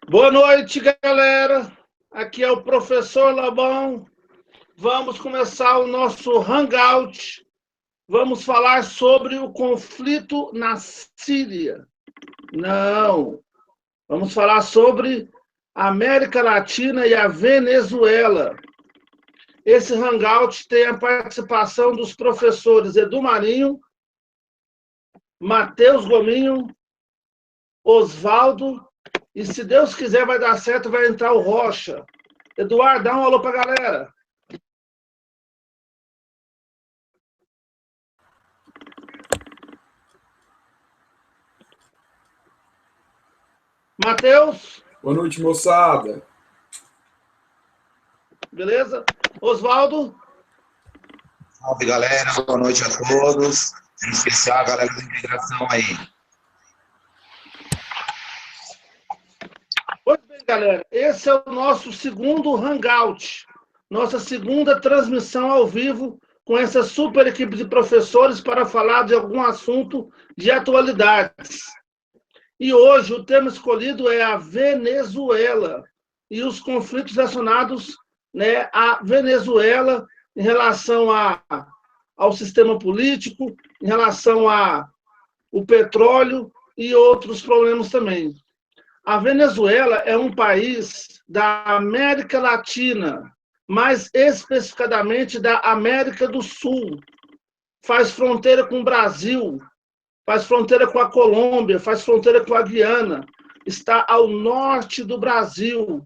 Boa noite, galera. Aqui é o professor Labão. Vamos começar o nosso Hangout. Vamos falar sobre o conflito na Síria. Não. Vamos falar sobre a América Latina e a Venezuela. Esse Hangout tem a participação dos professores Edu Marinho, Matheus Gominho, Osvaldo, e se Deus quiser vai dar certo, vai entrar o Rocha. Eduardo, dá um alô para a galera. Matheus. Boa noite, moçada. Beleza? Osvaldo. Salve, galera. Boa noite a todos. Em especial a galera da integração aí. Pois bem, galera. Esse é o nosso segundo Hangout. Nossa segunda transmissão ao vivo com essa super equipe de professores para falar de algum assunto de atualidades. E hoje o tema escolhido é a Venezuela e os conflitos relacionados, né, à Venezuela em relação ao sistema político, em relação ao petróleo e outros problemas também. A Venezuela é um país da América Latina, mais especificadamente da América do Sul. Faz fronteira com o Brasil, faz fronteira com a Colômbia, faz fronteira com a Guiana, está ao norte do Brasil.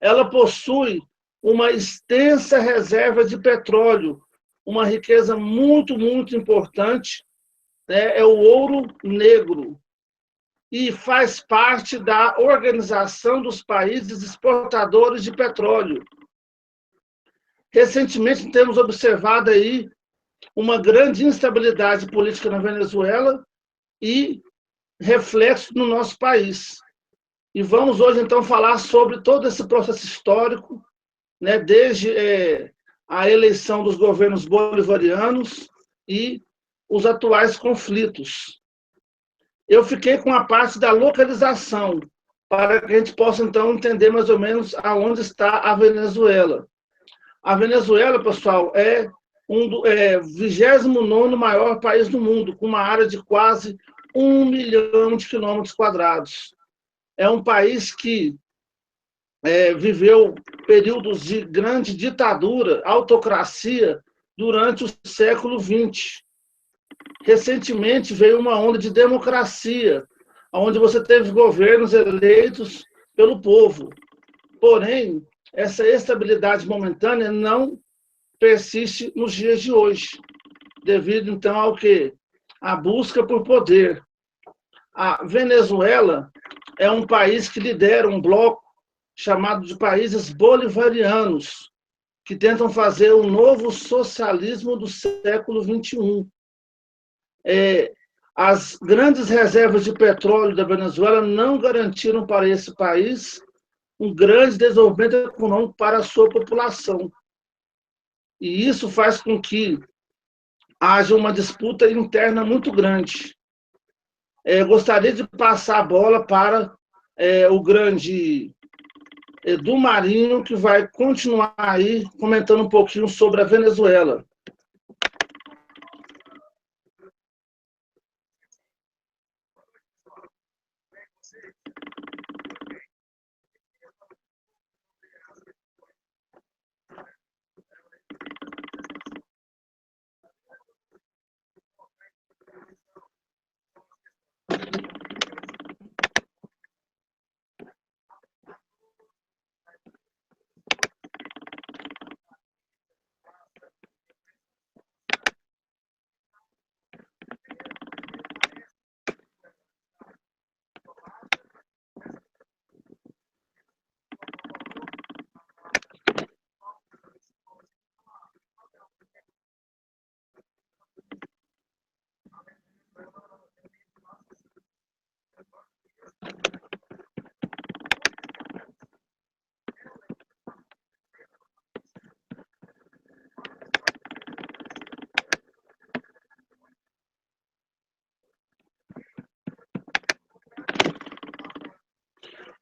Ela possui uma extensa reserva de petróleo, uma riqueza muito, muito importante, né? É o ouro negro. E faz parte da Organização dos Países Exportadores de Petróleo. Recentemente, temos observado aí uma grande instabilidade política na Venezuela e reflexo no nosso país. E vamos hoje, então, falar sobre todo esse processo histórico, né, desde a eleição dos governos bolivarianos e os atuais conflitos. Eu fiquei com a parte da localização, para que a gente possa, então, entender mais ou menos aonde está a Venezuela. A Venezuela, pessoal, é o 29º maior país do mundo, com uma área de quase 1 milhão de quilômetros quadrados. É um país que viveu períodos de grande ditadura, autocracia, durante o século XX. Recentemente veio uma onda de democracia, onde você teve governos eleitos pelo povo. Porém, essa estabilidade momentânea não persiste nos dias de hoje, devido, então, ao quê? A busca por poder. A Venezuela é um país que lidera um bloco chamado de países bolivarianos, que tentam fazer o novo socialismo do século XXI. As grandes reservas de petróleo da Venezuela não garantiram para esse país um grande desenvolvimento econômico para a sua população. E isso faz com que haja uma disputa interna muito grande. Gostaria de passar a bola para o grande Edu Marinho, que vai continuar aí comentando um pouquinho sobre a Venezuela.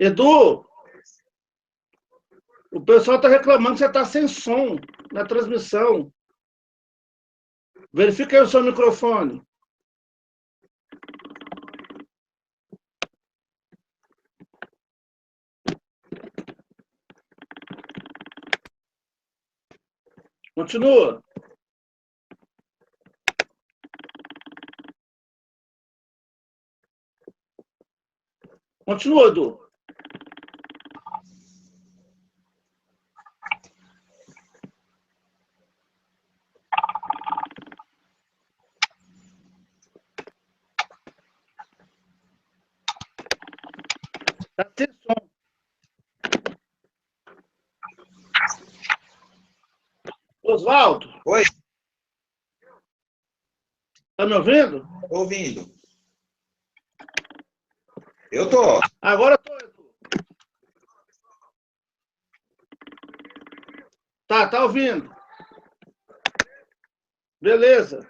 Edu, o pessoal está reclamando que você está sem som na transmissão. Verifica aí o seu microfone. Continua. Continua, Edu. Tá sem som. Oswaldo. Oi. Tá me ouvindo? Tô ouvindo. Eu tô. Agora tô, Edu. Tá ouvindo. Beleza.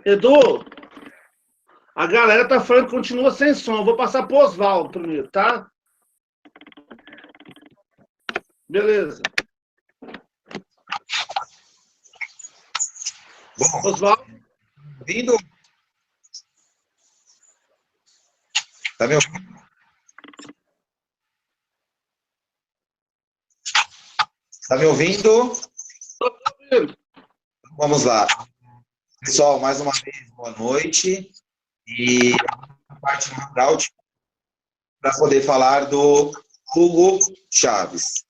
Edu, a galera tá falando que continua sem som. Eu vou passar pro Oswaldo primeiro, tá? Beleza. Bom, Oswaldo. ouvindo? Tá me ouvindo? Tá me ouvindo? Tô ouvindo. Vamos lá. Pessoal, mais uma vez, boa noite. E a parte natural para poder falar do Hugo Chávez.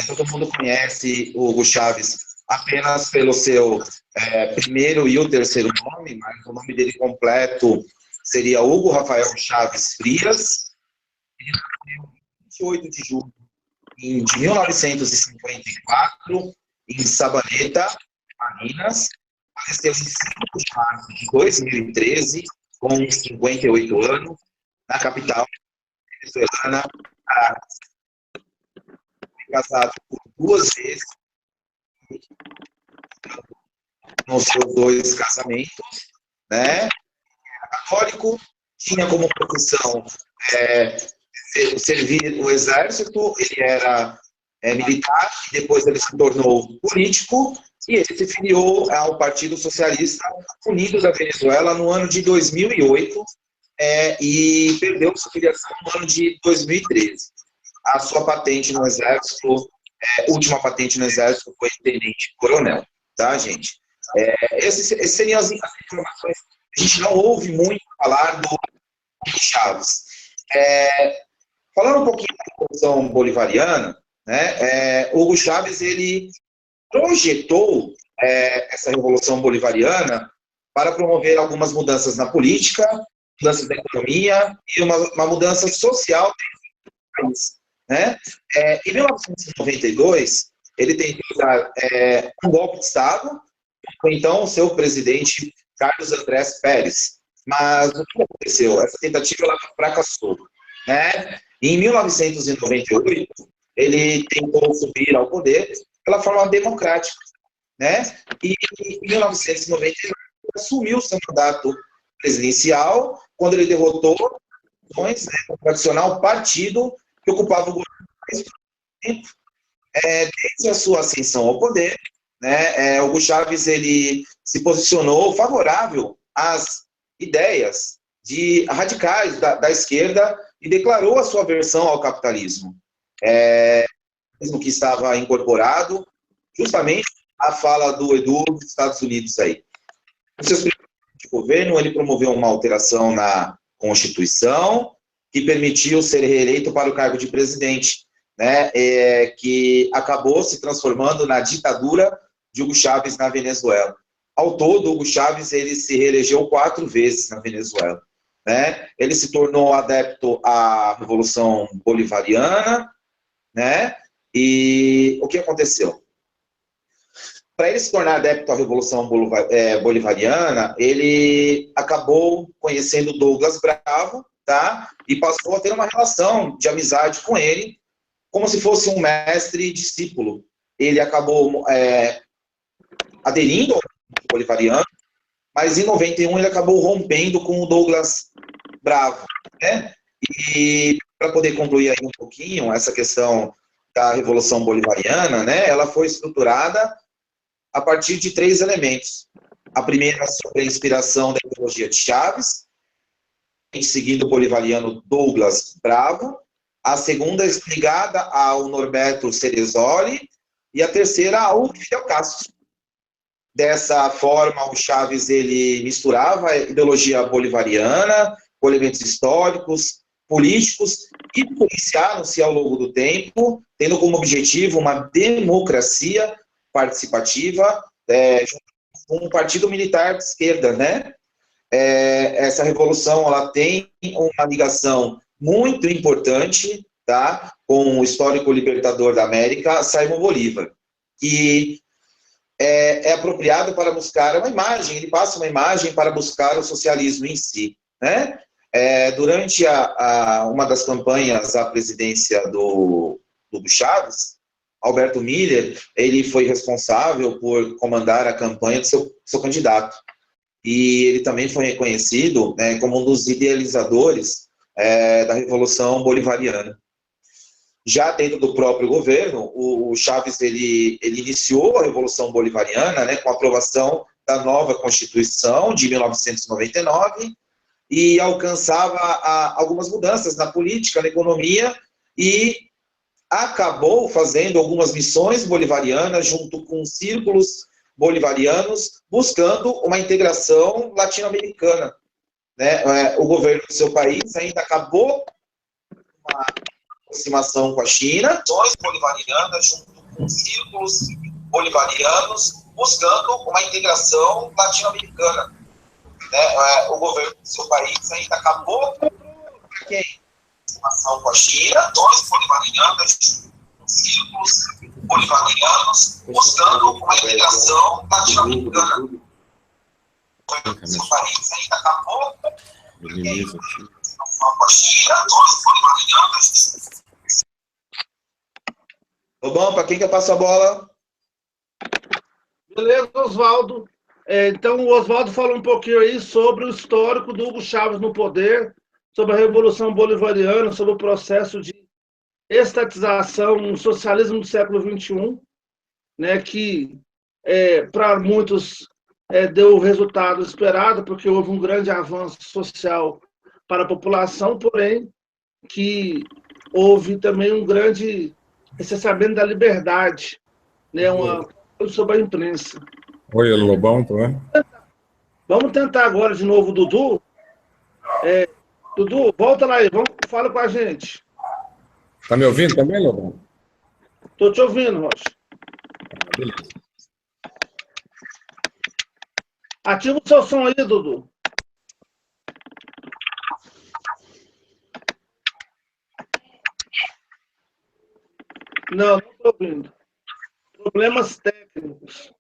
Todo mundo conhece o Hugo Chávez apenas pelo seu primeiro e o terceiro nome, mas o nome dele completo seria Hugo Rafael Chaves Frias. Ele nasceu em 28 de julho de 1954, em Sabaneta, Minas. Faleceu em 5 de março de 2013, com 58 anos, na capital venezuelana. Casado por 2 vezes, nos seus 2 casamentos, né? Católico, tinha como profissão servir o exército, ele era militar, e depois ele se tornou político, e ele se filiou ao Partido Socialista Unido da Venezuela no ano de 2008, e perdeu sua filiação no ano de 2013. A sua patente no Exército, última patente no Exército foi tenente-coronel, tá, gente? Essas seriam as informações. A gente não ouve muito falar do Chaves. Falando um pouquinho da Revolução Bolivariana, né, Hugo Chávez, ele projetou essa Revolução Bolivariana para promover algumas mudanças na política, mudanças na economia e uma mudança social do país. Né? Em 1992, ele tentou dar um golpe de Estado, com então o seu presidente Carlos Andrés Pérez. Mas o que aconteceu? Essa tentativa ela fracassou. Né? Em 1998, ele tentou subir ao poder pela forma democrática. Né? E em 1999, ele assumiu seu mandato presidencial, quando ele derrotou o tradicional partido que ocupava o governo do país por muito tempo. desde a sua ascensão ao poder, né, Hugo Chávez ele se posicionou favorável às ideias de radicais da esquerda e declarou a sua aversão ao capitalismo, mesmo que estava incorporado justamente à fala do Edu dos Estados Unidos aí. No seu primeiro governo, ele promoveu uma alteração na Constituição que permitiu ser reeleito para o cargo de presidente, né, que acabou se transformando na ditadura de Hugo Chávez na Venezuela. Ao todo, Hugo Chávez ele se reelegeu 4 vezes na Venezuela, né? Ele se tornou adepto à Revolução Bolivariana, né? E o que aconteceu? Para ele se tornar adepto à Revolução Bolivariana, ele acabou conhecendo Douglas Bravo, tá? E passou a ter uma relação de amizade com ele, como se fosse um mestre e discípulo. Ele acabou aderindo ao bolivariano, mas em 91 ele acabou rompendo com o Douglas Bravo, né? E para poder concluir aí um pouquinho essa questão da Revolução Bolivariana, né? Ela foi estruturada a partir de 3 elementos. A primeira sobre a inspiração da ideologia de Chávez, seguindo o bolivariano Douglas Bravo. A segunda ligada ao Norberto Ceresoli e a terceira ao Fidel Castro. Dessa forma, o Chávez ele misturava a ideologia bolivariana com elementos históricos, políticos, que policiaram-se ao longo do tempo, tendo como objetivo uma democracia participativa, com um partido militar de esquerda, né? Essa revolução ela tem uma ligação muito importante, tá, com o histórico libertador da América, Simão Bolívar, que é apropriado para buscar uma imagem, ele passa uma imagem para buscar o socialismo em si, né? Durante uma das campanhas à presidência do Hugo Chávez, Alberto Miller, ele foi responsável por comandar a campanha do seu candidato. E ele também foi reconhecido, né, como um dos idealizadores da Revolução Bolivariana. Já dentro do próprio governo, o Chávez ele iniciou a Revolução Bolivariana, né, com a aprovação da nova Constituição de 1999 e alcançava algumas mudanças na política, na economia e acabou fazendo algumas missões bolivarianas junto com círculos bolivarianos, buscando uma integração latino-americana, né? O governo do seu país ainda acabou uma aproximação com a China, missões bolivarianas junto com círculos bolivarianos, buscando uma integração latino-americana, né? O governo do seu país ainda acabou aproximação com a China, missões bolivarianas círculos bolivarianos buscando uma integração latino-americana. O seu país ainda acabou com a China, missões bolivarianas. Bom, para quem quer passar a bola? Beleza, Oswaldo. Então, o Oswaldo falou um pouquinho aí sobre o histórico do Hugo Chávez no poder, sobre a Revolução Bolivariana, sobre o processo de estatização no socialismo do século XXI, né, que para muitos deu o resultado esperado, porque houve um grande avanço social para a população, porém que houve também um grande recessamento da liberdade, né, sobre a imprensa. Oi, Lobão, tá vendo? Vamos tentar agora de novo, Dudu. Dudu, volta lá aí, fala com a gente. Tá me ouvindo também, Lobão? Estou te ouvindo, Rocha. Beleza. Ativa o seu som aí, Dudu. Não estou ouvindo. Problemas técnicos.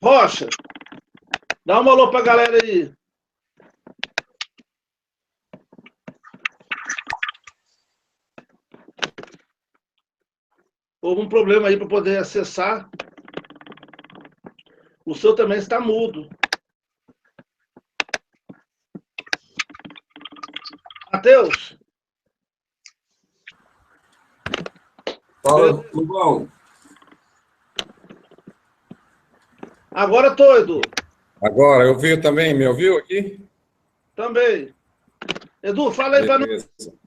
Rocha, dá um alô para a galera aí. Houve um problema aí para poder acessar. O seu também está mudo. Matheus? Fala, Lobão. Agora estou, Edu. Agora, eu vi também, me ouviu aqui? Também. Edu, fala aí para nós. Beleza.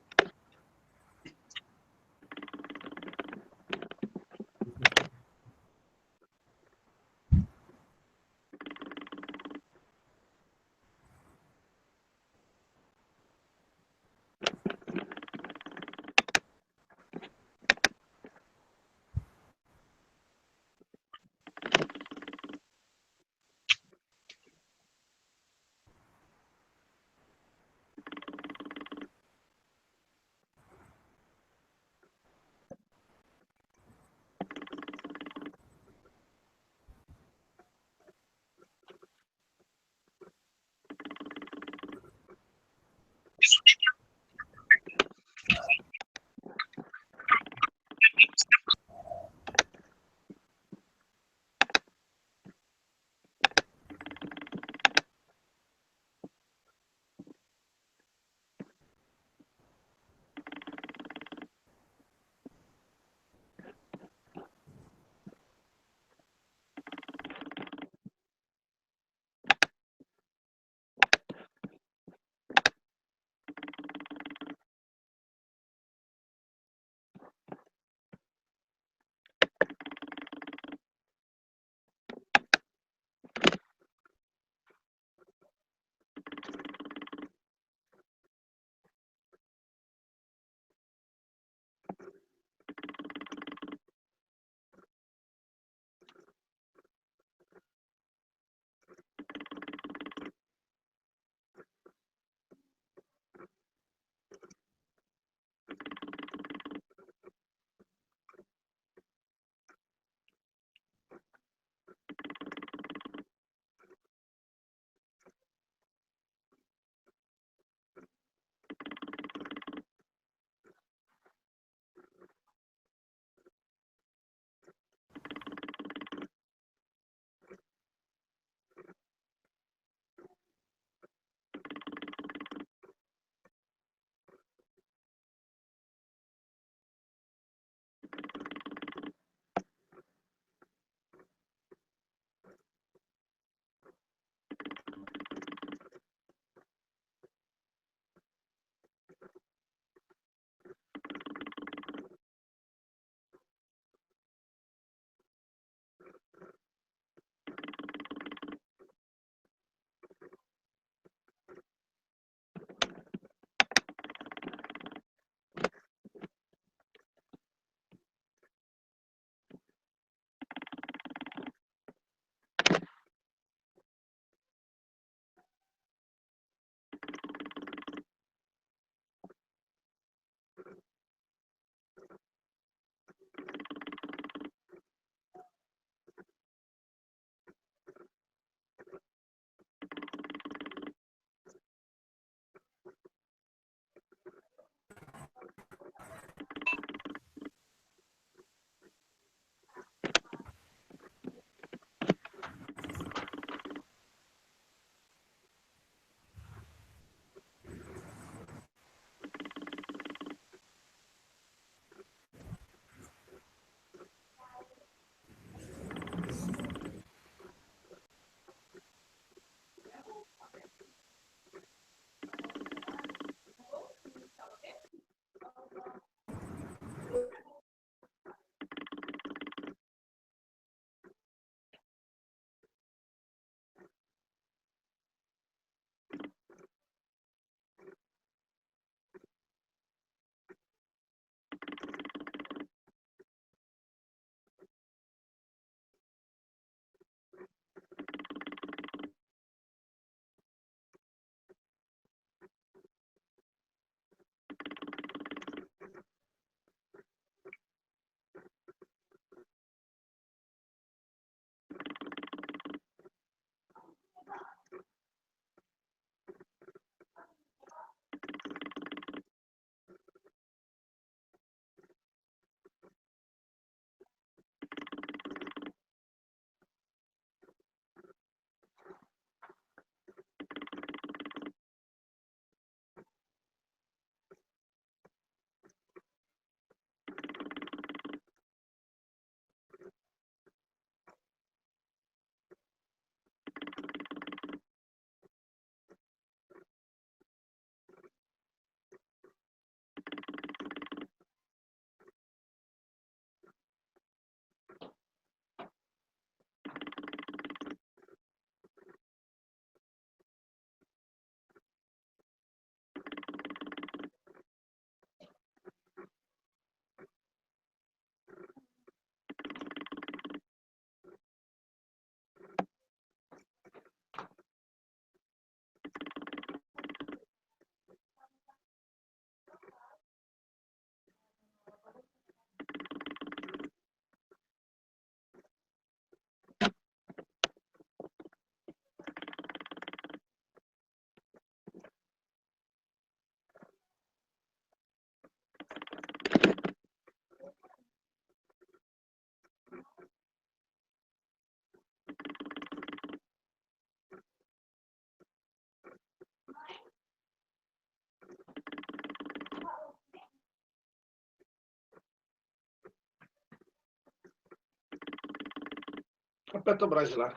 Petrobras de lá.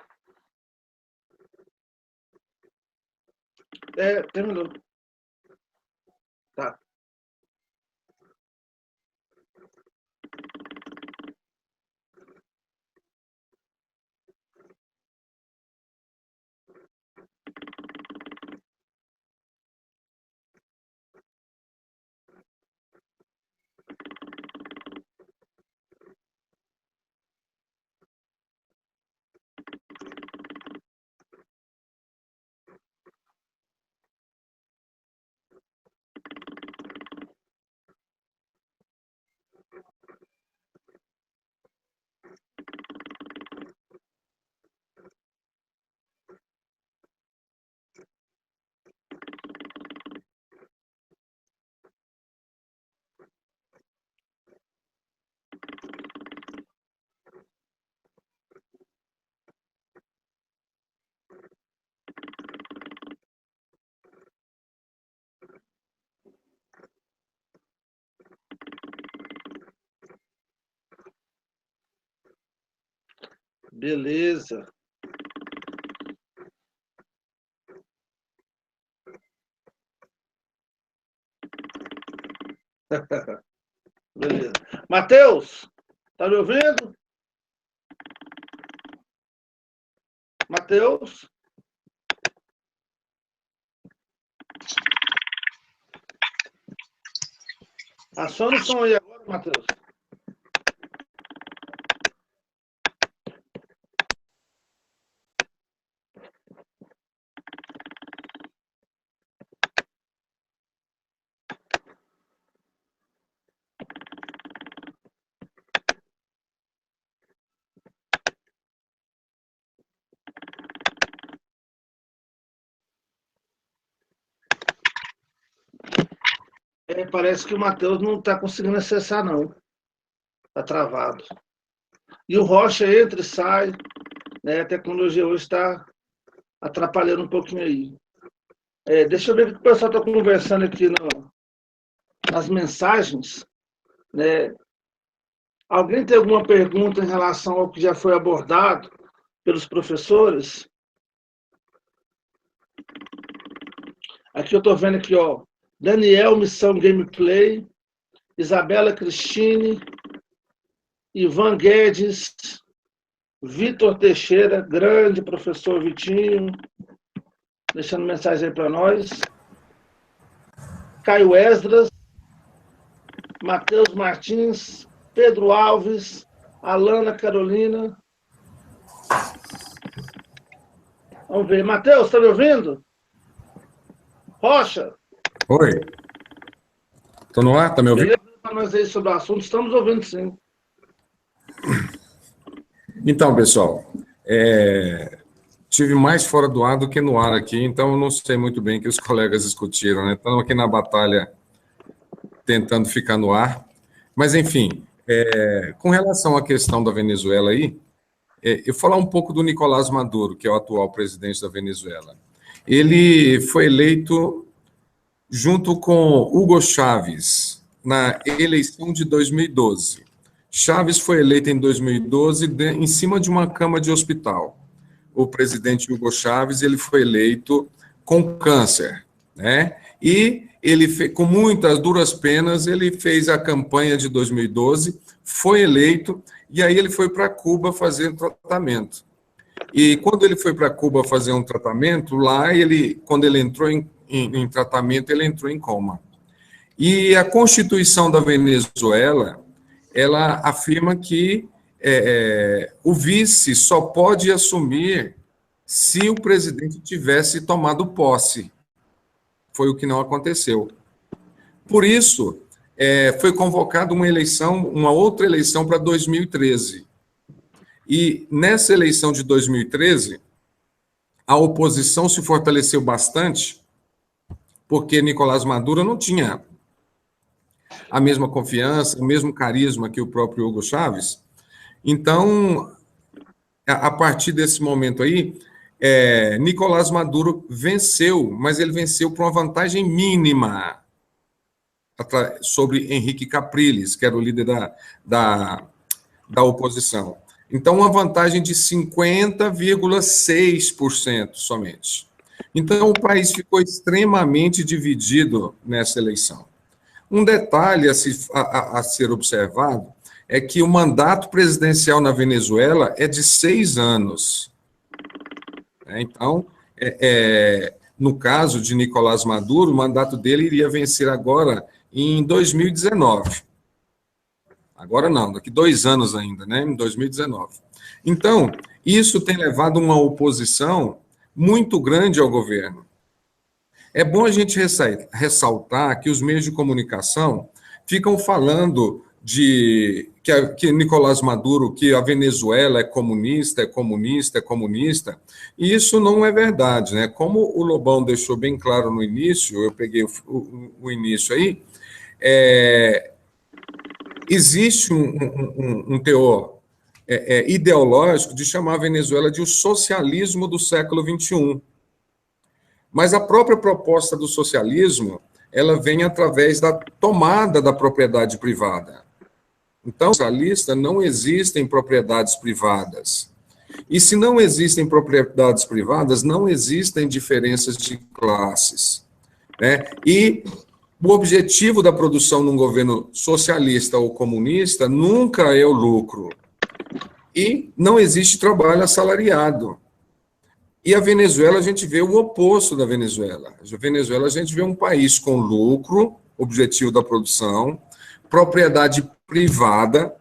Terminou. Tá. Beleza. Beleza. Matheus, tá me ouvindo? Matheus? Aciona o som aí agora, Matheus. Parece que o Matheus não está conseguindo acessar, não. Está travado. E o Rocha entra e sai. Né? A tecnologia hoje está atrapalhando um pouquinho aí. Deixa eu ver o que o pessoal está conversando aqui nas mensagens. Né? Alguém tem alguma pergunta em relação ao que já foi abordado pelos professores? Aqui eu estou vendo aqui, ó, Daniel, Missão Gameplay, Isabela Cristine, Ivan Guedes, Vitor Teixeira, grande professor Vitinho, deixando mensagem aí para nós. Caio Esdras, Matheus Martins, Pedro Alves, Alana Carolina. Vamos ver. Matheus, está me ouvindo? Rocha? Oi. Estou no ar? Está me ouvindo? Beleza para nós aí sobre o assunto? Estamos ouvindo, sim. Então, pessoal, tive mais fora do ar do que no ar aqui, então eu não sei muito bem o que os colegas discutiram, né? Estamos aqui na batalha tentando ficar no ar. Mas, enfim, com relação à questão da Venezuela aí, eu vou falar um pouco do Nicolás Maduro, que é o atual presidente da Venezuela. Ele foi eleito junto com Hugo Chávez na eleição de 2012. Chávez foi eleito em 2012 em cima de uma cama de hospital. O presidente Hugo Chávez, ele foi eleito com câncer, né? E ele, com muitas duras penas, ele fez a campanha de 2012, foi eleito, e aí ele foi para Cuba fazer tratamento. E quando ele foi para Cuba fazer um tratamento, lá, quando ele entrou em tratamento, ele entrou em coma. E a Constituição da Venezuela, ela afirma que o vice só pode assumir se o presidente tivesse tomado posse. Foi o que não aconteceu. Por isso, foi convocada uma outra eleição para 2013. E nessa eleição de 2013, a oposição se fortaleceu bastante, porque Nicolás Maduro não tinha a mesma confiança, o mesmo carisma que o próprio Hugo Chávez. Então, a partir desse momento aí, Nicolás Maduro venceu, mas ele venceu por uma vantagem mínima sobre Henrique Capriles, que era o líder da oposição. Então, uma vantagem de 50,6% somente. Então, o país ficou extremamente dividido nessa eleição. Um detalhe a ser observado é que o mandato presidencial na Venezuela é de 6 anos. Então, no caso de Nicolás Maduro, o mandato dele iria vencer agora em 2019. Agora não, daqui 2 anos ainda, né? Em 2019. Então, isso tem levado uma oposição muito grande ao governo. É bom a gente ressaltar que os meios de comunicação ficam falando que Nicolás Maduro, que a Venezuela é comunista, e isso não é verdade, né? Como o Lobão deixou bem claro no início, eu peguei o início aí, existe um teor ideológico de chamar a Venezuela de o socialismo do século XXI. Mas a própria proposta do socialismo, ela vem através da tomada da propriedade privada. Então, socialista não existem propriedades privadas. E se não existem propriedades privadas, não existem diferenças de classes, né? E o objetivo da produção num governo socialista ou comunista nunca é o lucro. E não existe trabalho assalariado. E a Venezuela, a gente vê o oposto da Venezuela. A Venezuela, a gente vê um país com lucro, objetivo da produção, propriedade privada.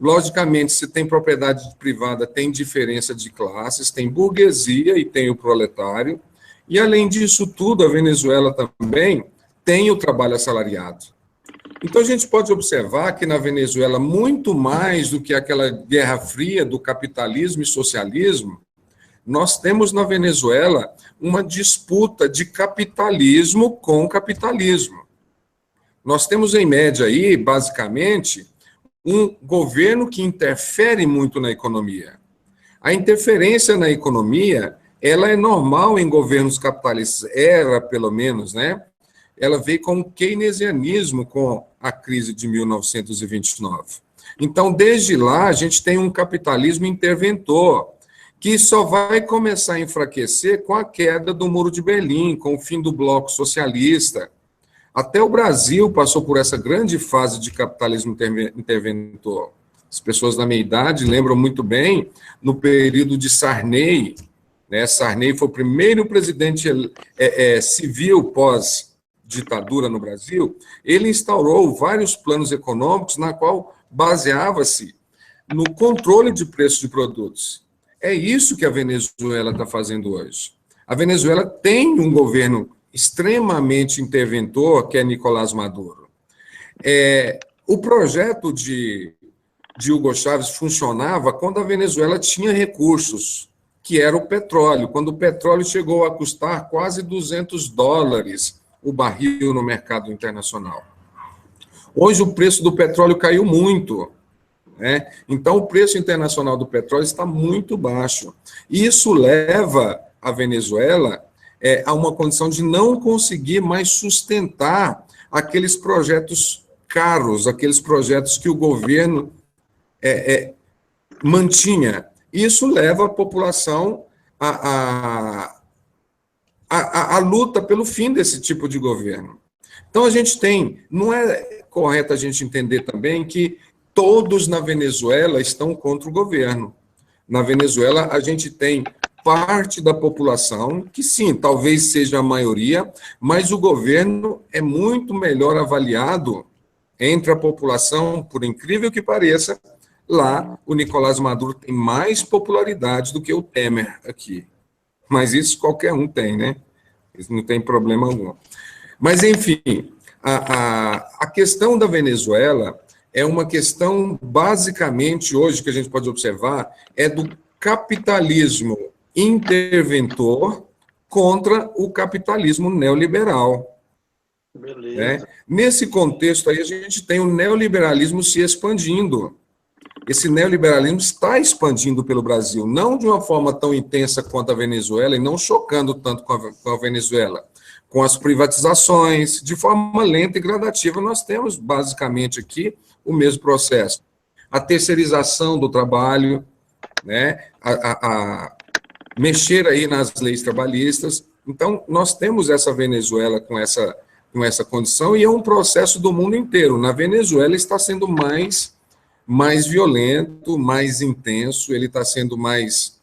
Logicamente, se tem propriedade privada, tem diferença de classes, tem burguesia e tem o proletário. E, além disso tudo, a Venezuela também tem o trabalho assalariado. Então, a gente pode observar que na Venezuela, muito mais do que aquela guerra fria do capitalismo e socialismo, nós temos na Venezuela uma disputa de capitalismo com capitalismo. Nós temos, em média, aí, basicamente, um governo que interfere muito na economia. A interferência na economia, ela é normal em governos capitalistas, era, pelo menos, né? Ela veio com o keynesianismo com a crise de 1929. Então, desde lá, a gente tem um capitalismo interventor, que só vai começar a enfraquecer com a queda do Muro de Berlim, com o fim do bloco socialista. Até o Brasil passou por essa grande fase de capitalismo interventor. As pessoas da minha idade lembram muito bem no período de Sarney, né? Sarney foi o primeiro presidente civil pós-ditadura no Brasil. Ele instaurou vários planos econômicos na qual baseava-se no controle de preços de produtos. É isso que a Venezuela está fazendo hoje. A Venezuela tem um governo extremamente interventor, que é Nicolás Maduro. O projeto de Hugo Chávez funcionava quando a Venezuela tinha recursos, que era o petróleo, quando o petróleo chegou a custar quase $200 o barril no mercado internacional. Hoje o preço do petróleo caiu muito, né? Então o preço internacional do petróleo está muito baixo. Isso leva a Venezuela a uma condição de não conseguir mais sustentar aqueles projetos caros, aqueles projetos que o governo mantinha. Isso leva a população à luta pelo fim desse tipo de governo. Então, não é correto a gente entender também que todos na Venezuela estão contra o governo. Na Venezuela, a gente tem parte da população, que sim, talvez seja a maioria, mas o governo é muito melhor avaliado entre a população, por incrível que pareça. Lá, o Nicolás Maduro tem mais popularidade do que o Temer aqui. Mas isso qualquer um tem, né? Isso não tem problema algum. Mas, enfim, a questão da Venezuela é uma questão, basicamente, hoje, que a gente pode observar, é do capitalismo interventor contra o capitalismo neoliberal. Beleza. Né? Nesse contexto aí, a gente tem o neoliberalismo se expandindo. Esse neoliberalismo está expandindo pelo Brasil, não de uma forma tão intensa quanto a Venezuela, e não chocando tanto com a Venezuela. Com as privatizações, de forma lenta e gradativa, nós temos, basicamente, aqui o mesmo processo. A terceirização do trabalho, né, a mexer aí nas leis trabalhistas. Então, nós temos essa Venezuela com essa condição, e é um processo do mundo inteiro. Na Venezuela está sendo mais violento, mais intenso, ele está sendo mais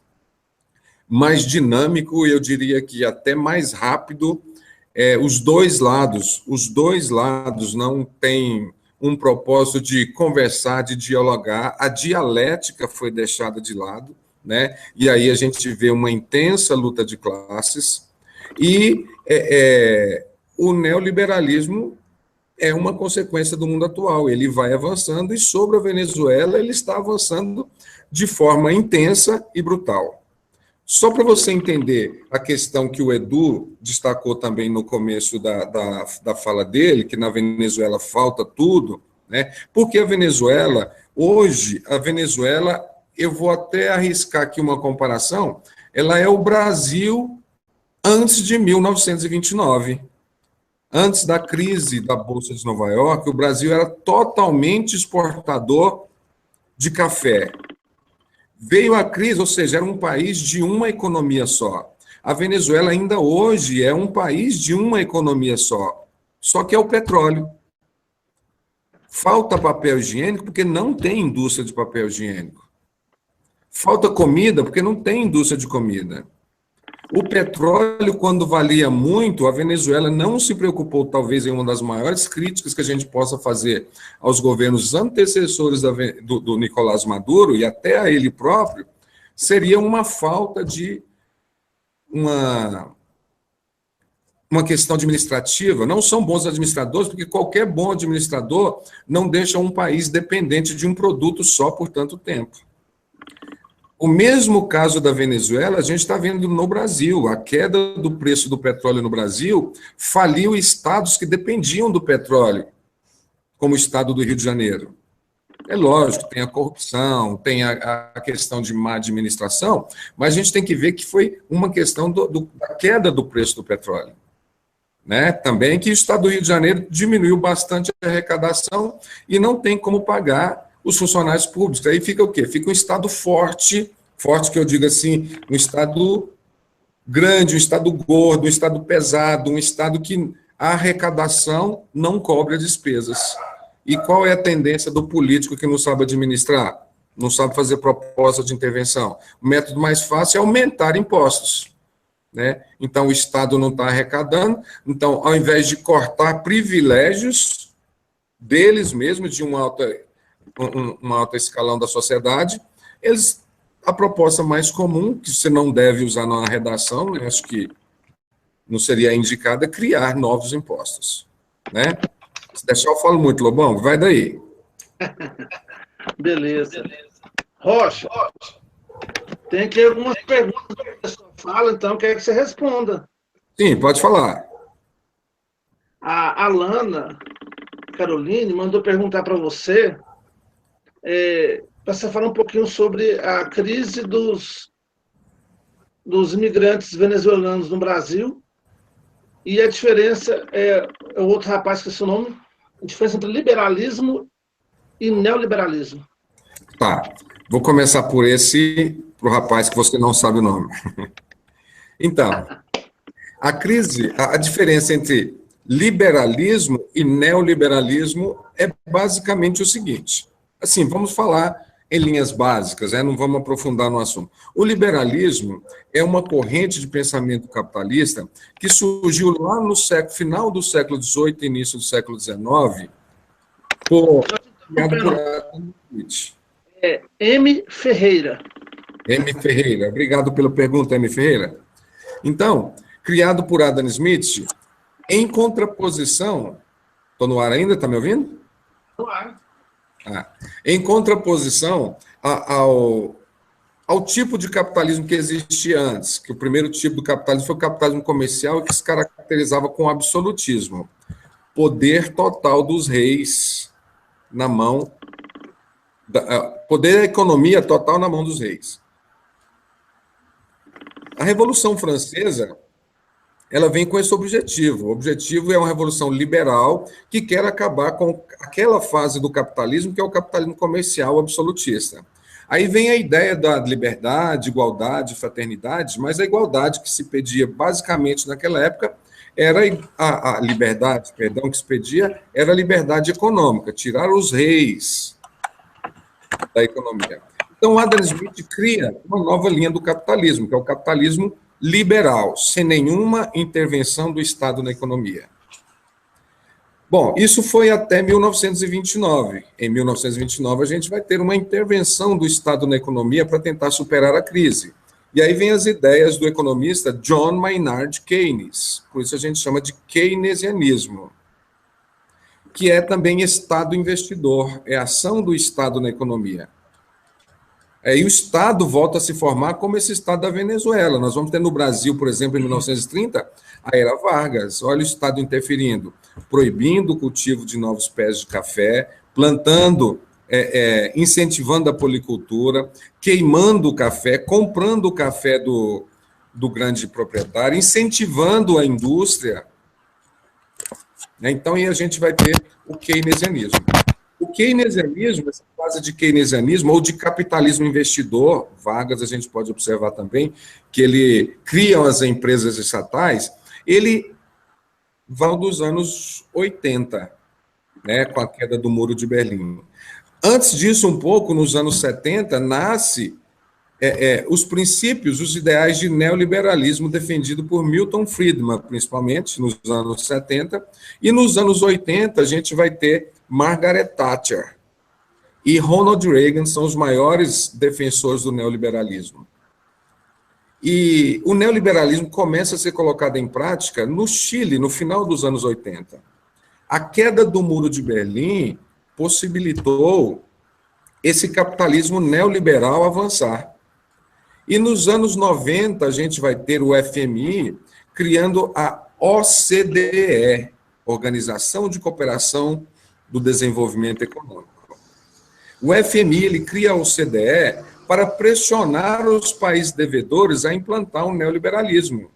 dinâmico, eu diria que até mais rápido. Os dois lados não têm um propósito de conversar, de dialogar, a dialética foi deixada de lado, né? E aí a gente vê uma intensa luta de classes, e o neoliberalismo é uma consequência do mundo atual, ele vai avançando, e sobre a Venezuela ele está avançando de forma intensa e brutal. Só para você entender a questão que o Edu destacou também no começo da fala dele, que na Venezuela falta tudo, né? Porque a Venezuela, hoje, eu vou até arriscar aqui uma comparação, ela é o Brasil antes de 1929. Antes da crise da Bolsa de Nova York, o Brasil era totalmente exportador de café. Veio a crise, ou seja, era um país de uma economia só. A Venezuela ainda hoje é um país de uma economia só que é o petróleo. Falta papel higiênico porque não tem indústria de papel higiênico. Falta comida porque não tem indústria de comida. O petróleo, quando valia muito, a Venezuela não se preocupou, talvez em uma das maiores críticas que a gente possa fazer aos governos antecessores do Nicolás Maduro, e até a ele próprio, seria uma falta de uma questão administrativa. Não são bons administradores, porque qualquer bom administrador não deixa um país dependente de um produto só por tanto tempo. O mesmo caso da Venezuela, a gente está vendo no Brasil. A queda do preço do petróleo no Brasil faliu estados que dependiam do petróleo, como o estado do Rio de Janeiro. É lógico, tem a corrupção, tem a questão de má administração, mas a gente tem que ver que foi uma questão da queda do preço do petróleo. Né? Também que o estado do Rio de Janeiro diminuiu bastante a arrecadação e não tem como pagar os funcionários públicos. Aí fica o quê? Fica um estado forte que eu digo assim, um estado grande, um estado gordo, um estado pesado, um estado que a arrecadação não cobre as despesas. E qual é a tendência do político que não sabe administrar? Não sabe fazer proposta de intervenção? O método mais fácil é aumentar impostos. Né? Então, o Estado não está arrecadando, então, ao invés de cortar privilégios deles mesmos, de um alto escalão da sociedade, a proposta mais comum, que você não deve usar na redação, eu acho que não seria indicada, é criar novos impostos. Né? Se deixar, eu falo muito, Lobão, vai daí. Beleza. Rocha, tem aqui algumas perguntas que a pessoa fala, então quero que você responda. Sim, pode falar. A Alana Caroline mandou perguntar para você, para você falar um pouquinho sobre a crise dos imigrantes venezuelanos no Brasil e a diferença, o outro rapaz que é seu nome, a diferença entre liberalismo e neoliberalismo. Tá, vou começar por pro rapaz que você não sabe o nome. Então, a diferença entre liberalismo e neoliberalismo é basicamente o seguinte. Assim, vamos falar em linhas básicas, não vamos aprofundar no assunto. O liberalismo é uma corrente de pensamento capitalista que surgiu lá no final do século XVIII e início do século XIX, criado por Adam Smith. M. Ferreira. M. Ferreira, obrigado pela pergunta, M. Ferreira. Então, criado por Adam Smith, em contraposição... Estou no ar ainda? Está me ouvindo? No ar. Em contraposição ao tipo de capitalismo que existia antes, que o primeiro tipo do capitalismo foi o capitalismo comercial, que se caracterizava com o absolutismo. Poder total dos reis na mão... poder da economia total na mão dos reis. A Revolução Francesa, ela vem com esse objetivo. O objetivo é uma revolução liberal que quer acabar com aquela fase do capitalismo que é o capitalismo comercial absolutista. Aí vem a ideia da liberdade, igualdade, fraternidade, mas a igualdade que se pedia basicamente naquela época era a liberdade, perdão, que se pedia era a liberdade econômica, tirar os reis da economia. Então, Adam Smith cria uma nova linha do capitalismo, que é o capitalismo liberal, sem nenhuma intervenção do Estado na economia. Bom, isso foi até 1929. Em 1929, a gente vai ter uma intervenção do Estado na economia para tentar superar a crise. E aí vem as ideias do economista John Maynard Keynes, por isso a gente chama de keynesianismo, que é também Estado investidor, é a ação do Estado na economia. E o Estado volta a se formar como esse Estado da Venezuela. Nós vamos ter no Brasil, por exemplo, em 1930, a Era Vargas. Olha o Estado interferindo, proibindo o cultivo de novos pés de café, plantando, incentivando a policultura, queimando o café, comprando o café do grande proprietário, incentivando a indústria. Então, aí a gente vai ter o keynesianismo. O keynesianismo, essa fase de keynesianismo ou de capitalismo investidor, Vargas a gente pode observar também, que ele cria as empresas estatais, ele vai dos anos 80, né, com a queda do Muro de Berlim. Antes disso, um pouco, nos anos 70, nasce os princípios, os ideais de neoliberalismo defendido por Milton Friedman, principalmente nos anos 70, e nos anos 80 a gente vai ter Margaret Thatcher e Ronald Reagan são os maiores defensores do neoliberalismo. E o neoliberalismo começa a ser colocado em prática no Chile, no final dos anos 80. A queda do Muro de Berlim possibilitou esse capitalismo neoliberal avançar. E nos anos 90, a gente vai ter o FMI criando a OCDE, Organização de Cooperação do Desenvolvimento Econômico. O FMI ele cria a OCDE para pressionar os países devedores a implantar um neoliberalismo,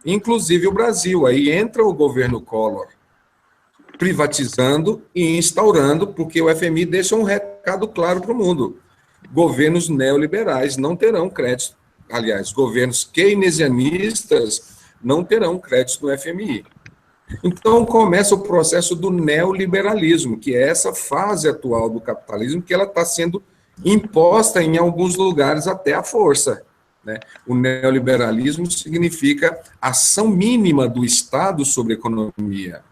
inclusive o Brasil. Aí entra o governo Collor, privatizando e instaurando, porque o FMI deixa um recado claro para o mundo. Governos neoliberais não terão crédito. Aliás, governos keynesianistas não terão crédito no FMI. Então, começa o processo do neoliberalismo, que é essa fase atual do capitalismo, que ela está sendo imposta em alguns lugares até à força. Né? O neoliberalismo significa ação mínima do Estado sobre a economia.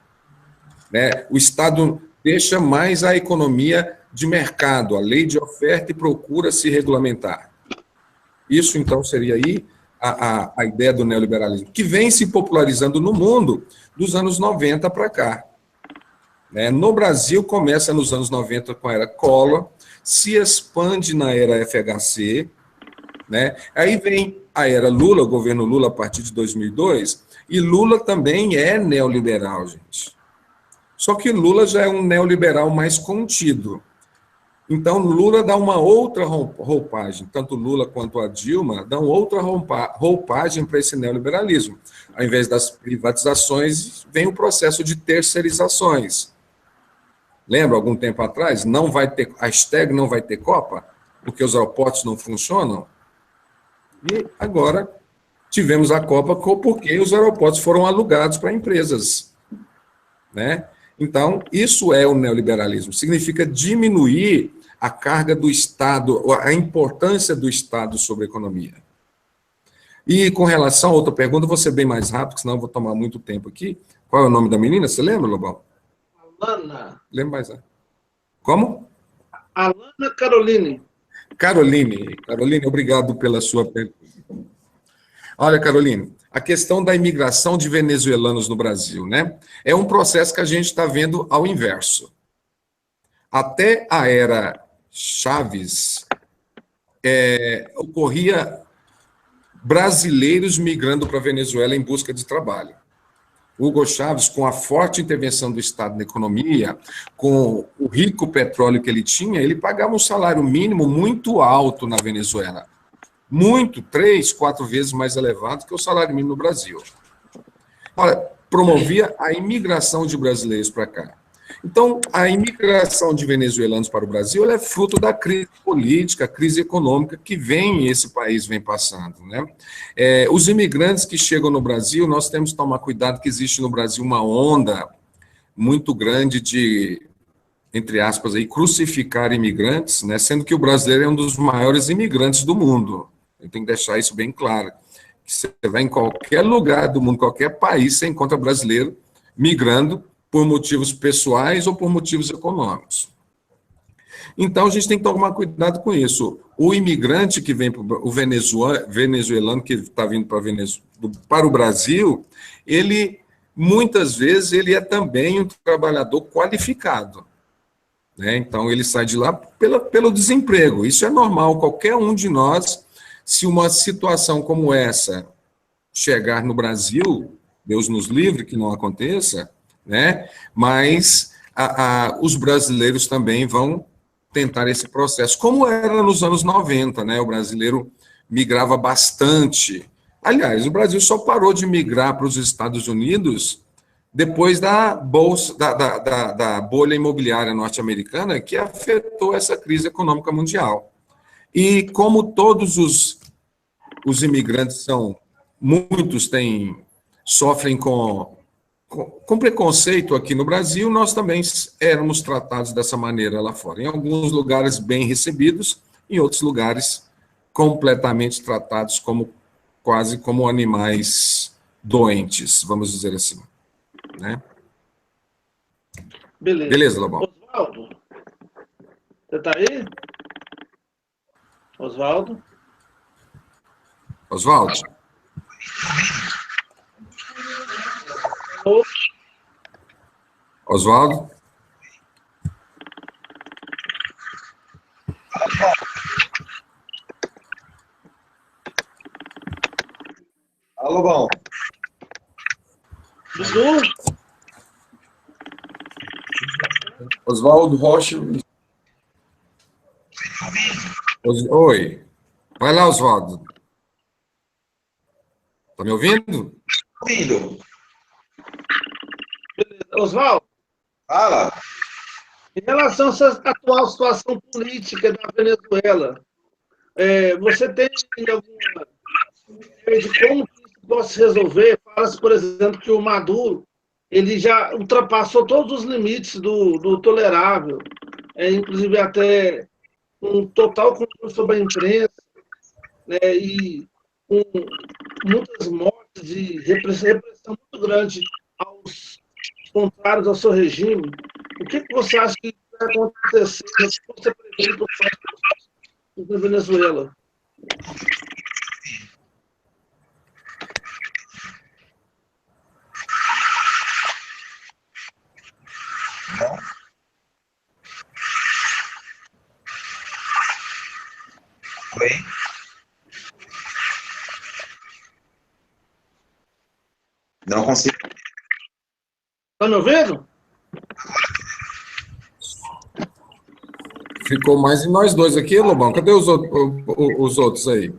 Né? O Estado deixa mais a economia de mercado, a lei de oferta e procura se regulamentar. Isso, então, seria aí a ideia do neoliberalismo, que vem se popularizando no mundo dos anos 90 para cá. Né? No Brasil, começa nos anos 90 com a era Collor, se expande na era FHC, né? Aí vem a era Lula, o governo Lula a partir de 2002, e Lula também é neoliberal, gente. Só que Lula já é um neoliberal mais contido. Então, Lula dá uma outra roupagem, tanto Lula quanto a Dilma dão outra roupagem para esse neoliberalismo. Ao invés das privatizações, vem o processo de terceirizações. Lembra, algum tempo atrás, não vai ter, a hashtag não vai ter Copa, porque os aeroportos não funcionam? E agora tivemos a Copa porque os aeroportos foram alugados para empresas. Né? Então, isso é o neoliberalismo, significa diminuir a carga do Estado, a importância do Estado sobre a economia. E com relação a outra pergunta, vou ser bem mais rápido, senão eu vou tomar muito tempo aqui. Qual é o nome da menina? Você lembra, Lobão? Alana. Lembra mais? Como? Alana Caroline. Caroline, obrigado pela sua pergunta. Olha, Caroline, a questão da imigração de venezuelanos no Brasil, né? É um processo que a gente está vendo ao inverso. Até a era Chaves, ocorria brasileiros migrando para a Venezuela em busca de trabalho. Hugo Chávez, com a forte intervenção do Estado na economia, com o rico petróleo que ele tinha, ele pagava um salário mínimo muito alto na Venezuela. Muito, 3, 4 vezes mais elevado que o salário mínimo no Brasil. Olha, promovia a imigração de brasileiros para cá. Então, a imigração de venezuelanos para o Brasil ela é fruto da crise política, crise econômica que esse país vem passando, né? Os imigrantes que chegam no Brasil, nós temos que tomar cuidado que existe no Brasil uma onda muito grande de, entre aspas, aí, crucificar imigrantes, né? Sendo que o brasileiro é um dos maiores imigrantes do mundo. Eu tenho que deixar isso bem claro. Você vai em qualquer lugar do mundo, qualquer país, você encontra brasileiro migrando por motivos pessoais ou por motivos econômicos. Então, a gente tem que tomar cuidado com isso. O imigrante que vem, o venezuelano que está vindo para o Brasil, ele, muitas vezes, ele é também um trabalhador qualificado, né? Então, ele sai de lá pelo desemprego. Isso é normal, qualquer um de nós, se uma situação como essa chegar no Brasil, Deus nos livre que não aconteça, né? Mas os brasileiros também vão tentar esse processo, como era nos anos 90, né? O brasileiro migrava bastante. Aliás, o Brasil só parou de migrar para os Estados Unidos depois da bolha imobiliária norte-americana, que afetou essa crise econômica mundial. E como todos os imigrantes muitos sofrem com preconceito aqui no Brasil, nós também éramos tratados dessa maneira lá fora. Em alguns lugares bem recebidos, em outros lugares completamente tratados quase como animais doentes, vamos dizer assim, né? Beleza, Lobão. Oswaldo, você está aí? Oswaldo? Oswaldo? Alô, bom. Dudu? Oswaldo Rocha. Oi. Vai lá, Oswaldo. Está me ouvindo? Ouvindo. Oswaldo? Fala. Em relação a essa atual situação política da Venezuela, você tem alguma ideia de como isso pode se resolver? Fala-se, por exemplo, que o Maduro ele já ultrapassou todos os limites do tolerável, inclusive até um total controle sobre a imprensa, né, e com muitas mortes e repressão muito grande aos contrários ao seu regime. O que você acha que vai acontecer? O que você prevê para o da Venezuela? Oi? Não consigo. Está me ouvindo? Ficou mais em nós dois aqui, Lobão. Cadê os outros aí?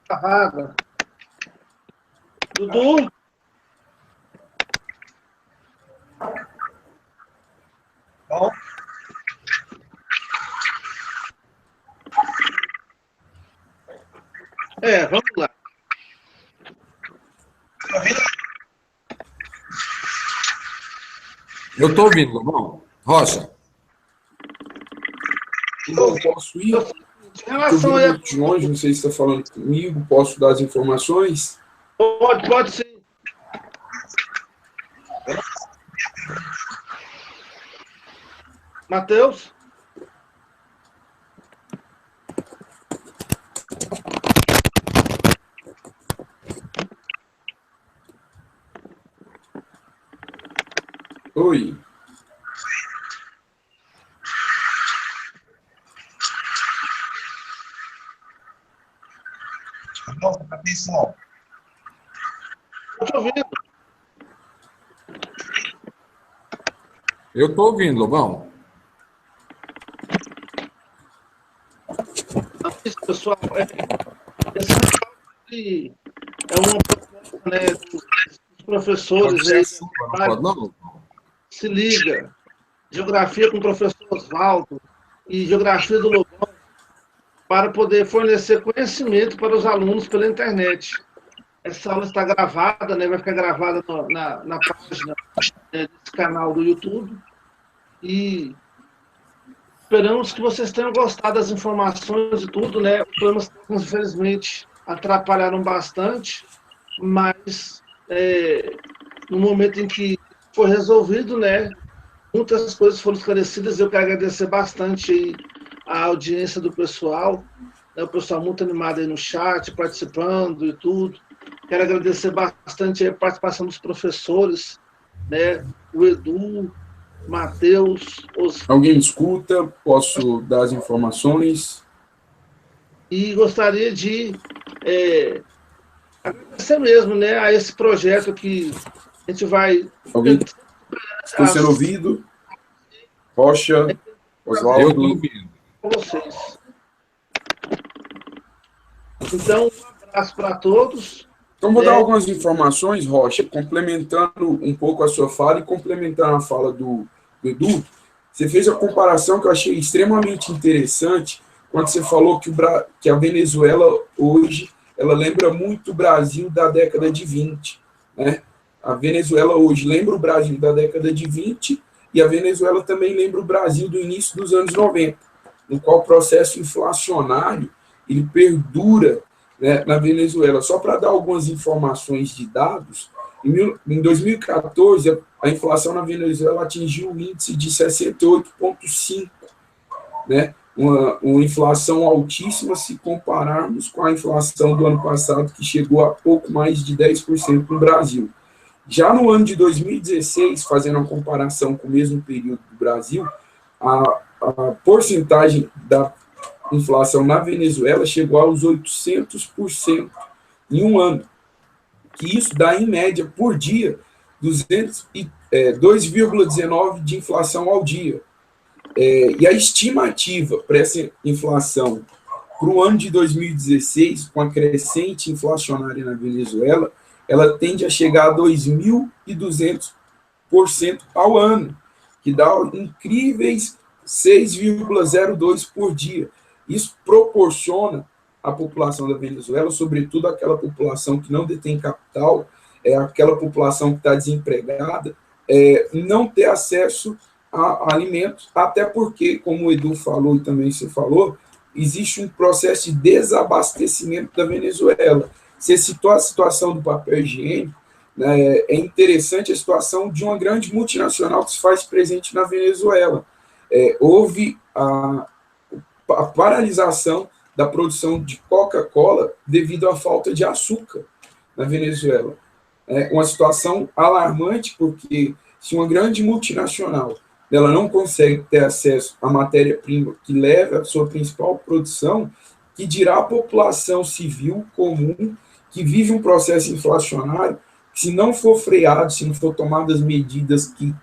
Carrada. Dudu? Bom. Vamos lá. Eu estou ouvindo, Lobão. Rocha. Eu posso ir? Relação eu de longe, não sei se está falando comigo, posso dar as informações? Pode sim. Matheus? Oi. Atenção. Estou te ouvindo. Eu estou ouvindo, Lobão. Isso, pessoal, essa é uma proposta, né, dos professores aí. Não. Se liga. Geografia com o professor Oswaldo e Geografia do Lobão, para poder fornecer conhecimento para os alunos pela internet. Essa aula está gravada, né? Vai ficar gravada na página, né, desse canal do YouTube. E esperamos que vocês tenham gostado das informações e tudo, né? Os problemas técnicos, infelizmente, atrapalharam bastante, mas no momento em que foi resolvido, né? Muitas coisas foram esclarecidas. Eu quero agradecer bastante aí a audiência do pessoal, né? O pessoal muito animado aí no chat, participando e tudo. Quero agradecer bastante a participação dos professores, né? O Edu, Matheus, Alguém escuta? Posso dar as informações? E gostaria de agradecer mesmo, né, a esse projeto que a gente vai... Alguém? Estou sendo ouvido? Rocha, Oswaldo. Eu estou ouvindo. Com vocês. Então, um abraço para todos. Então, vou dar algumas informações, Rocha, complementando um pouco a sua fala e complementando a fala do Edu. Você fez a comparação que eu achei extremamente interessante quando você falou que a Venezuela hoje, ela lembra muito o Brasil da década de 20, né? A Venezuela hoje lembra o Brasil da década de 20 e a Venezuela também lembra o Brasil do início dos anos 90, no qual o processo inflacionário ele perdura, né, na Venezuela. Só para dar algumas informações de dados, em 2014, a inflação na Venezuela atingiu o índice de 68,5, né? Uma inflação altíssima se compararmos com a inflação do ano passado, que chegou a pouco mais de 10% no Brasil. Já no ano de 2016, fazendo a comparação com o mesmo período do Brasil, a porcentagem da inflação na Venezuela chegou aos 800% em um ano, que isso dá, em média, por dia, 2,19% de inflação ao dia. E a estimativa para essa inflação para o ano de 2016, com a crescente inflacionária na Venezuela, ela tende a chegar a 2.200% ao ano, que dá incríveis 6,02% por dia. Isso proporciona à população da Venezuela, sobretudo aquela população que não detém capital, aquela população que está desempregada, não ter acesso a alimentos, até porque, como o Edu falou e também você falou, existe um processo de desabastecimento da Venezuela. Você citou a situação do papel higiênico, né? É interessante a situação de uma grande multinacional que se faz presente na Venezuela. Houve a paralisação da produção de Coca-Cola devido à falta de açúcar na Venezuela. É uma situação alarmante, porque se uma grande multinacional ela não consegue ter acesso à matéria-prima que leva à sua principal produção, que dirá a população civil comum que vive um processo inflacionário, se não for freado, se não for tomadas medidas que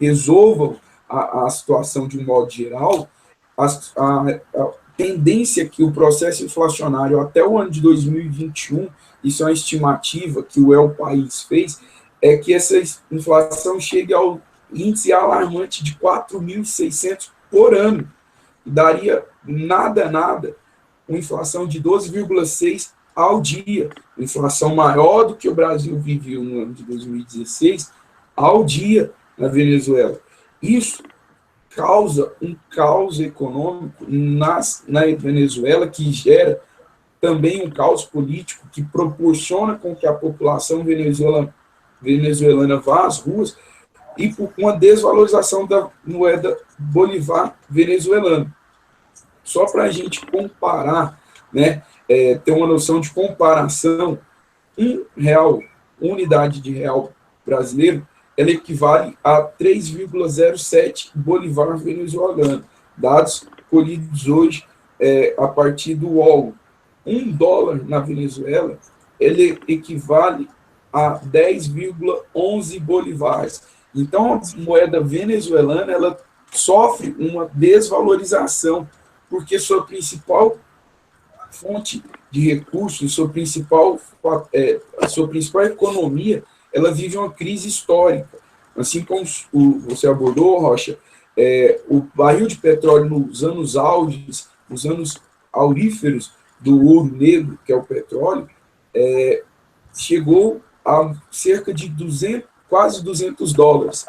resolvam a situação de um modo geral, a tendência que o processo inflacionário até o ano de 2021, isso é uma estimativa que o El País fez, é que essa inflação chegue ao índice alarmante de 4.600 por ano. Daria nada, uma inflação de 12,6 ao dia, uma inflação maior do que o Brasil viveu no ano de 2016, ao dia na Venezuela. Isso causa um caos econômico na Venezuela, que gera também um caos político, que proporciona com que a população venezuelana vá às ruas, e por uma desvalorização da moeda bolivar venezuelana. Só para a gente comparar, né, ter uma noção de comparação, uma unidade de real brasileiro, ela equivale a 3,07 bolivar venezuelano. Dados colhidos hoje a partir do UOL. $1 na Venezuela, ele equivale a 10,11 bolivares. Então, a moeda venezuelana ela sofre uma desvalorização, porque sua principal fonte de recursos, a sua principal economia, ela vive uma crise histórica. Assim como você abordou, Rocha, o barril de petróleo nos anos auges, nos anos auríferos do ouro negro, que é o petróleo, chegou a cerca de quase $200.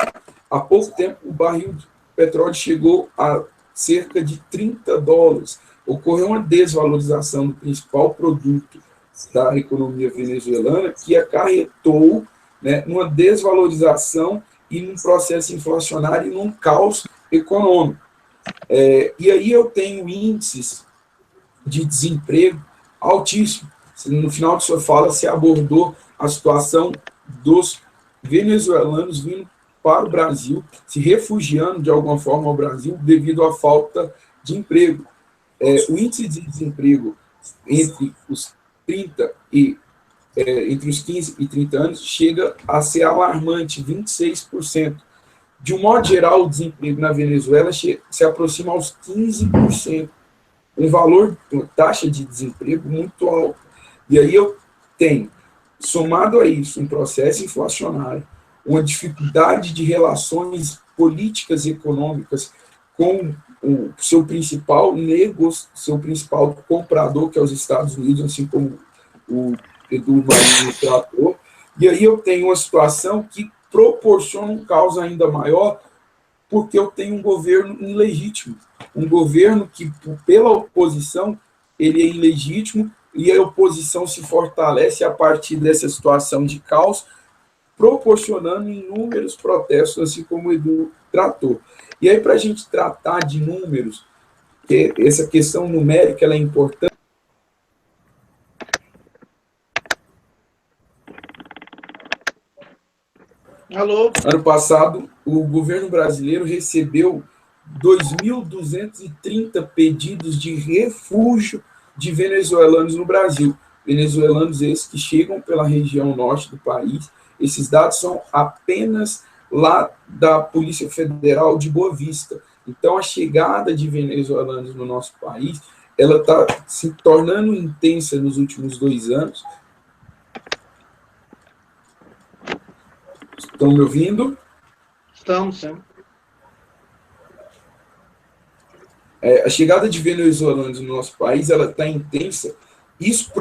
Há pouco tempo, o barril de petróleo chegou a cerca de $30. Ocorreu uma desvalorização do principal produto da economia venezuelana, que acarretou, né, numa desvalorização e num processo inflacionário e num caos econômico. E aí eu tenho índices de desemprego altíssimos. No final de sua fala, se abordou a situação dos venezuelanos vindo para o Brasil, se refugiando de alguma forma ao Brasil devido à falta de emprego. O índice de desemprego entre os 15 e 30 anos chega a ser alarmante, 26%. De um modo geral, o desemprego na Venezuela se aproxima aos 15%. Um valor, uma taxa de desemprego muito alta. E aí eu tenho, somado a isso, um processo inflacionário, uma dificuldade de relações políticas e econômicas com o seu principal comprador, que é os Estados Unidos, assim como o Edu Marinho tratou. E aí eu tenho uma situação que proporciona um caos ainda maior, porque eu tenho um governo ilegítimo, um governo que, pela oposição, ele é ilegítimo, e a oposição se fortalece a partir dessa situação de caos, proporcionando inúmeros protestos, assim como o Edu tratou. E aí, para a gente tratar de números, essa questão numérica ela é importante. Alô? Ano passado, o governo brasileiro recebeu 2.230 pedidos de refúgio de venezuelanos no Brasil. Venezuelanos esses que chegam pela região norte do país. Esses dados são apenas lá da Polícia Federal de Boa Vista. Então, a chegada de venezuelanos no nosso país, ela está se tornando intensa nos últimos 2 anos. Estão me ouvindo? Estamos, sim. A chegada de venezuelanos no nosso país, ela está intensa. Isso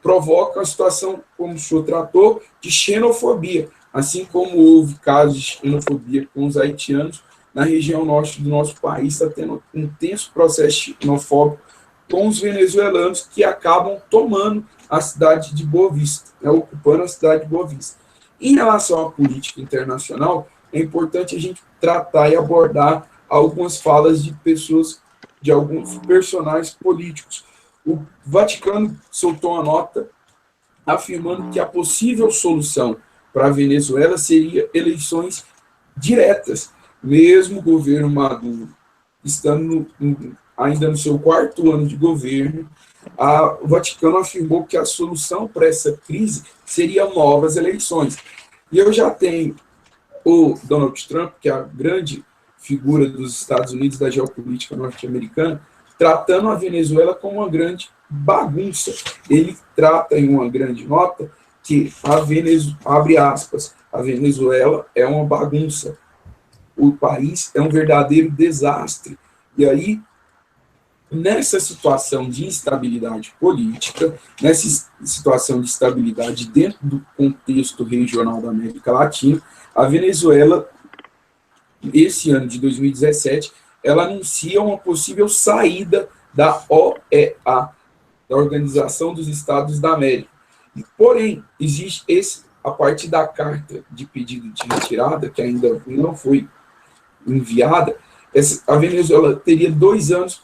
provoca uma situação, como o senhor tratou, de xenofobia, assim como houve casos de xenofobia com os haitianos na região norte do nosso país, está tendo um intenso processo xenofóbico com os venezuelanos que acabam tomando a cidade de Boa Vista, ocupando a cidade de Boa Vista. Em relação à política internacional, é importante a gente tratar e abordar algumas falas de pessoas, de alguns personagens políticos. O Vaticano soltou uma nota afirmando que a possível solução para a Venezuela seria eleições diretas, mesmo o governo Maduro estando ainda no seu 4º ano de governo. O Vaticano afirmou que a solução para essa crise seria novas eleições. E eu já tenho o Donald Trump, que é a grande figura dos Estados Unidos, da geopolítica norte-americana, tratando a Venezuela como uma grande bagunça. Ele trata em uma grande nota que abre aspas, a Venezuela é uma bagunça. O país é um verdadeiro desastre. E aí, nessa situação de instabilidade política, nessa situação de instabilidade dentro do contexto regional da América Latina, a Venezuela, esse ano de 2017, ela anuncia uma possível saída da OEA, da Organização dos Estados da América. Porém, existe a partir da carta de pedido de retirada, que ainda não foi enviada, a Venezuela teria 2 anos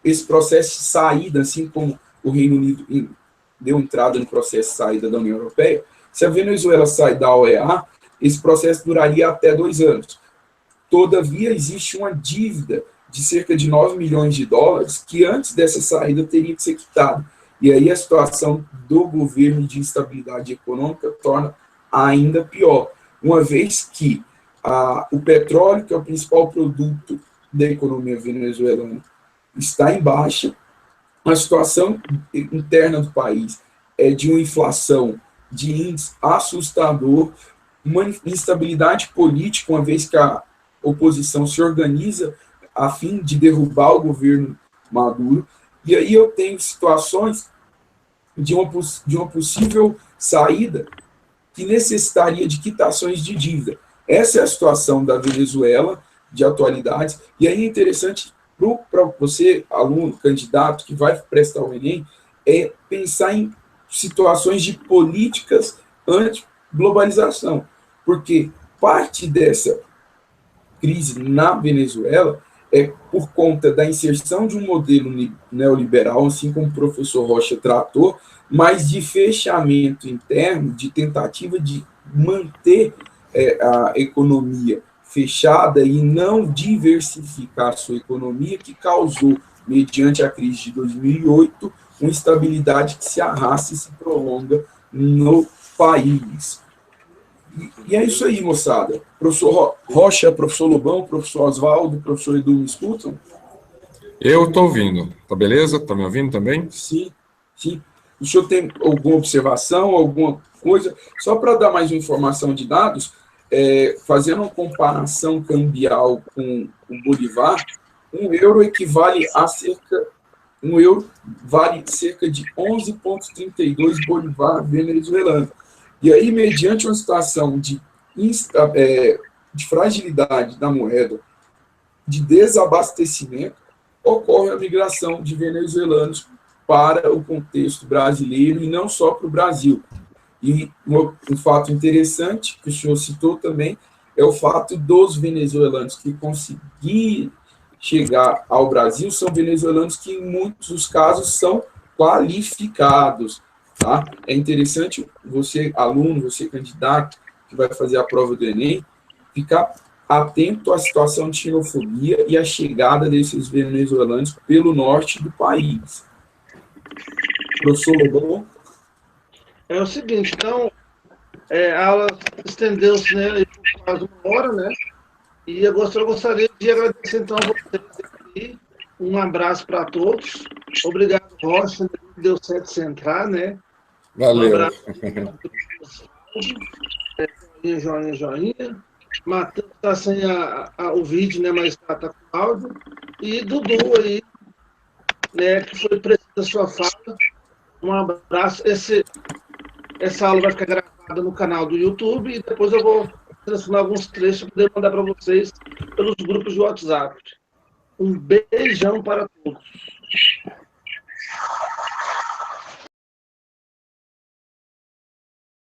esse processo de saída, assim como o Reino Unido deu entrada no processo de saída da União Europeia. Se a Venezuela sair da OEA, esse processo duraria até 2 anos. Todavia, existe uma dívida de cerca de $9 milhões que antes dessa saída teria que ser quitada. E aí a situação do governo de instabilidade econômica torna ainda pior, uma vez que o petróleo, que é o principal produto da economia venezuelana, está em baixa, a situação interna do país é de uma inflação de índice assustador, uma instabilidade política, uma vez que a oposição se organiza a fim de derrubar o governo Maduro. E aí eu tenho situações de uma possível saída que necessitaria de quitações de dívida. Essa é a situação da Venezuela de atualidades, e aí é interessante para você, aluno, candidato que vai prestar o Enem, é pensar em situações de políticas anti-globalização, porque parte dessa crise na Venezuela é por conta da inserção de um modelo neoliberal, assim como o professor Rocha tratou, mas de fechamento interno, de tentativa de manter a economia fechada e não diversificar a sua economia, que causou, mediante a crise de 2008, uma instabilidade que se arrasta e se prolonga no país. E é isso aí, moçada. Professor Rocha, professor Lobão, professor Oswaldo, professor Edu, me escutam? Eu estou ouvindo. Tá beleza? Está me ouvindo também? Sim, sim. O senhor tem alguma observação, alguma coisa? Só para dar mais uma informação de dados, fazendo uma comparação cambial com o Bolivar, €1 equivale a €1 vale cerca de 11,32 Bolivar venezuelano. E aí, mediante uma situação de fragilidade da moeda, de desabastecimento, ocorre a migração de venezuelanos para o contexto brasileiro e não só para o Brasil. E um fato interessante, que o senhor citou também, é o fato dos venezuelanos que conseguiram chegar ao Brasil são venezuelanos que, em muitos dos casos, são qualificados. Tá? É interessante você, aluno, você, candidato, que vai fazer a prova do Enem, ficar atento à situação de xenofobia e à chegada desses venezuelanos pelo norte do país. Professor Lobão? É o seguinte, então, a aula estendeu-se, né, por quase uma hora, né? E eu gostaria de agradecer, então, a vocês aqui. Um abraço para todos. Obrigado, Rocha. Deu certo você entrar, né? Valeu. Um abraço. Joinha, joinha. Matheus está sem o vídeo, né? Mas está com o áudio. E Dudu aí, né? Que foi preciso da sua fala. Um abraço. Essa aula vai ficar gravada no canal do YouTube e depois eu vou transformar alguns trechos para poder mandar para vocês pelos grupos de WhatsApp. Um beijão para todos.